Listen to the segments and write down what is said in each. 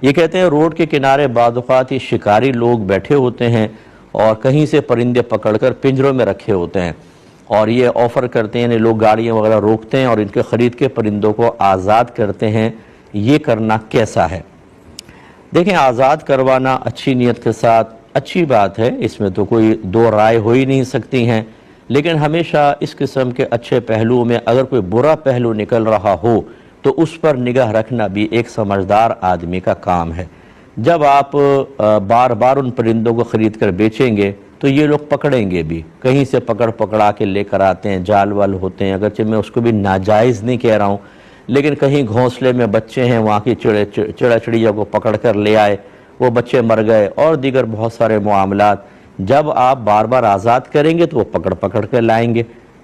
یہ کہتے ہیں روڈ کے کنارے بعض اوقات یہ شکاری لوگ بیٹھے ہوتے ہیں اور کہیں سے پرندے پکڑ کر پنجروں میں رکھے ہوتے ہیں، اور یہ آفر کرتے ہیں، یعنی لوگ گاڑیاں وغیرہ روکتے ہیں اور ان کے خرید کے پرندوں کو آزاد کرتے ہیں۔ یہ کرنا کیسا ہے؟ دیکھیں، آزاد کروانا اچھی نیت کے ساتھ اچھی بات ہے، اس میں تو کوئی دو رائے ہو ہی نہیں سکتی ہیں، لیکن ہمیشہ اس قسم کے اچھے پہلو میں اگر کوئی برا پہلو نکل رہا ہو تو اس پر نگاہ رکھنا بھی ایک سمجھدار آدمی کا کام ہے۔ جب آپ بار بار ان پرندوں کو خرید کر بیچیں گے تو یہ لوگ پکڑیں گے بھی، کہیں سے پکڑا کے لے کر آتے ہیں، جال وال ہوتے ہیں، اگرچہ میں اس کو بھی ناجائز نہیں کہہ رہا ہوں، لیکن کہیں گھونسلے میں بچے ہیں، وہاں کی چڑیا کو پکڑ کر لے آئے، وہ بچے مر گئے، اور دیگر بہت سارے معاملات۔ جب آپ بار بار آزاد کریں گے تو وہ پکڑ کے لائیں گے،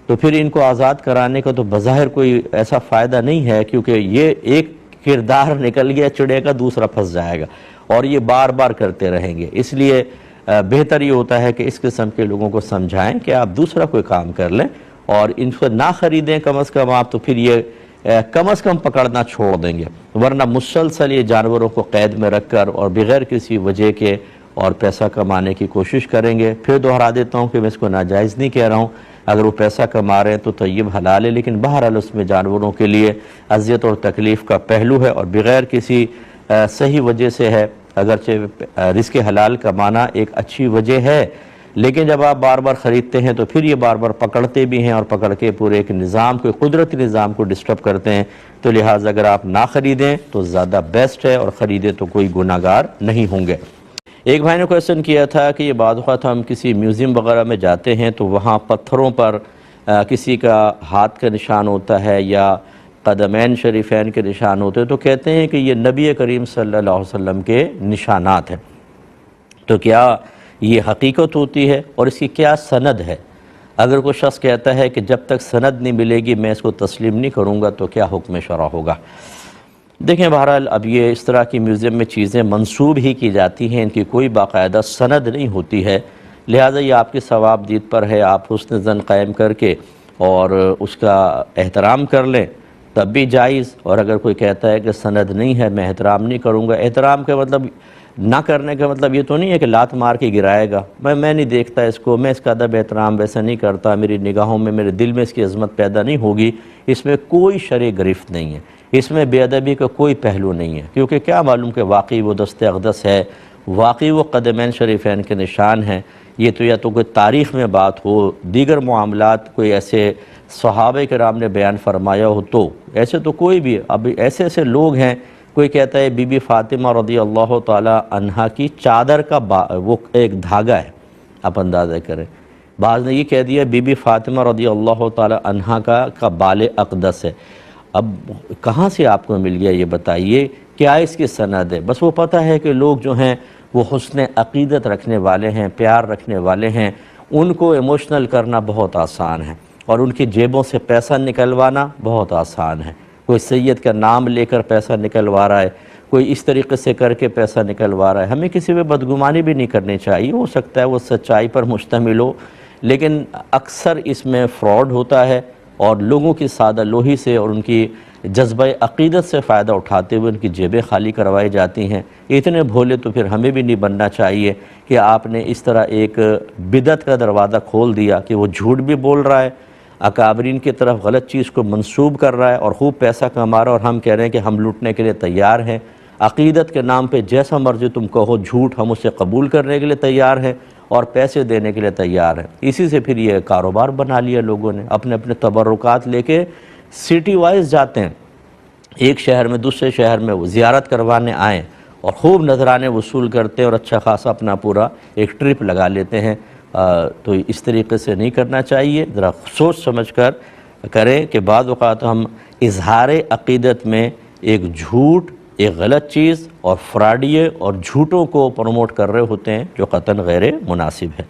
تو پھر ان کو آزاد کرانے کا تو بظاہر کوئی ایسا فائدہ نہیں ہے، کیونکہ یہ ایک کردار نکل گیا چڑیا کا، دوسرا پھنس جائے گا، اور یہ بار بار کرتے رہیں گے۔ اس لیے بہتر یہ ہوتا ہے کہ اس قسم کے لوگوں کو سمجھائیں کہ آپ دوسرا کوئی کام کر لیں اور ان کو نہ خریدیں کم از کم آپ، تو پھر یہ کم از کم پکڑنا چھوڑ دیں گے، ورنہ مسلسل یہ جانوروں کو قید میں رکھ کر اور بغیر کسی وجہ کے اور پیسہ کمانے کی کوشش کریں گے۔ پھر دوہرا دیتا ہوں کہ میں اس کو ناجائز نہیں کہہ رہا ہوں، اگر وہ پیسہ کما رہے ہیں تو طیب حلال ہے، لیکن بہرحال اس میں جانوروں کے لیے اذیت اور تکلیف کا پہلو ہے، اور بغیر کسی صحیح وجہ سے ہے، اگرچہ رزق حلال کمانا ایک اچھی وجہ ہے، لیکن جب آپ بار بار خریدتے ہیں تو پھر یہ بار بار پکڑتے بھی ہیں اور پکڑ کے پورے ایک نظام کو، قدرتی نظام کو ڈسٹرب کرتے ہیں، تو لہٰذا اگر آپ نہ خریدیں تو زیادہ بیسٹ ہے، اور خریدیں تو کوئی گناہ گار نہیں ہوں گے۔ ایک بھائی نے کویسچن کیا تھا کہ یہ بعض اوقات ہم کسی میوزیم وغیرہ میں جاتے ہیں تو وہاں پتھروں پر کسی کا ہاتھ کا نشان ہوتا ہے یا قدمین شریفین کے نشان ہوتے ہیں، تو کہتے ہیں کہ یہ نبی کریم صلی اللہ علیہ وسلم کے نشانات ہیں، تو کیا یہ حقیقت ہوتی ہے اور اس کی کیا سند ہے؟ اگر کوئی شخص کہتا ہے کہ جب تک سند نہیں ملے گی میں اس کو تسلیم نہیں کروں گا، تو کیا حکم شرع ہوگا؟ دیکھیں، بہرحال اب یہ اس طرح کی میوزیم میں چیزیں منسوب ہی کی جاتی ہیں، ان کی کوئی باقاعدہ سند نہیں ہوتی ہے، لہٰذا یہ آپ کے ثواب دید پر ہے، آپ حسن ظن قائم کر کے اور اس کا احترام کر لیں تب بھی جائز، اور اگر کوئی کہتا ہے کہ سند نہیں ہے میں احترام نہیں کروں گا، احترام کا مطلب نہ کرنے کا مطلب یہ تو نہیں ہے کہ لات مار کے گرائے گا، میں نہیں دیکھتا اس کو، میں اس کا ادب احترام ویسا نہیں کرتا، میری نگاہوں میں، میرے دل میں اس کی عظمت پیدا نہیں ہوگی، اس میں کوئی شرع گرفت نہیں ہے، اس میں بے ادبی کا کوئی پہلو نہیں ہے، کیونکہ کیا معلوم کہ واقعی وہ دست اقدس ہے، واقعی وہ قدمین شریفین کے نشان ہیں، یہ تو یا تو کوئی تاریخ میں بات ہو، دیگر معاملات کوئی ایسے صحابہ کرام نے بیان فرمایا ہو، تو ایسے تو کوئی بھی، اب ایسے لوگ ہیں، کوئی کہتا ہے بی بی فاطمہ رضی اللہ تعالی عنہا کی چادر کا وہ ایک دھاگا ہے، آپ اندازہ کریں، بعض نے یہ کہہ دیا بی بی فاطمہ رضی اللہ تعالی عنہا کا بال اقدس ہے، اب کہاں سے آپ کو مل گیا یہ بتائیے، کیا اس کی سند ہے؟ بس وہ پتہ ہے کہ لوگ جو ہیں وہ حسن عقیدت رکھنے والے ہیں، پیار رکھنے والے ہیں، ان کو ایموشنل کرنا بہت آسان ہے، اور ان کی جیبوں سے پیسہ نکلوانا بہت آسان ہے، کوئی سید کا نام لے کر پیسہ نکلوا رہا ہے، کوئی اس طریقے سے کر کے پیسہ نکلوا رہا ہے، ہمیں کسی پہ بدگمانی بھی نہیں کرنی چاہیے، ہو سکتا ہے وہ سچائی پر مشتمل ہو، لیکن اکثر اس میں فراڈ ہوتا ہے، اور لوگوں کی سادہ لوہی سے اور ان کی جذبہ عقیدت سے فائدہ اٹھاتے ہوئے ان کی جیبیں خالی کروائی جاتی ہیں۔ اتنے بھولے تو پھر ہمیں بھی نہیں بننا چاہیے کہ آپ نے اس طرح ایک بدعت کا دروازہ کھول دیا کہ وہ جھوٹ بھی بول رہا ہے، اکابرین کی طرف غلط چیز کو منسوب کر رہا ہے اور خوب پیسہ کما رہا ہے، اور ہم کہہ رہے ہیں کہ ہم لوٹنے کے لیے تیار ہیں، عقیدت کے نام پہ جیسا مرضی تم کہو، جھوٹ ہم اسے قبول کرنے کے لیے تیار ہیں اور پیسے دینے کے لیے تیار ہیں۔ اسی سے پھر یہ کاروبار بنا لیا لوگوں نے، اپنے تبرکات لے کے سٹی وائز جاتے ہیں، ایک شہر میں دوسرے شہر میں وہ زیارت کروانے آئیں اور خوب نذرانے وصول کرتے ہیں اور اچھا خاصا اپنا پورا ایک ٹرپ لگا لیتے ہیں، تو اس طریقے سے نہیں کرنا چاہیے، ذرا سوچ سمجھ کر کریں کہ بعض اوقات ہم اظہار عقیدت میں ایک جھوٹ، ایک غلط چیز اور فراڈیے اور جھوٹوں کو پروموٹ کر رہے ہوتے ہیں جو قطعاً غیر مناسب ہے۔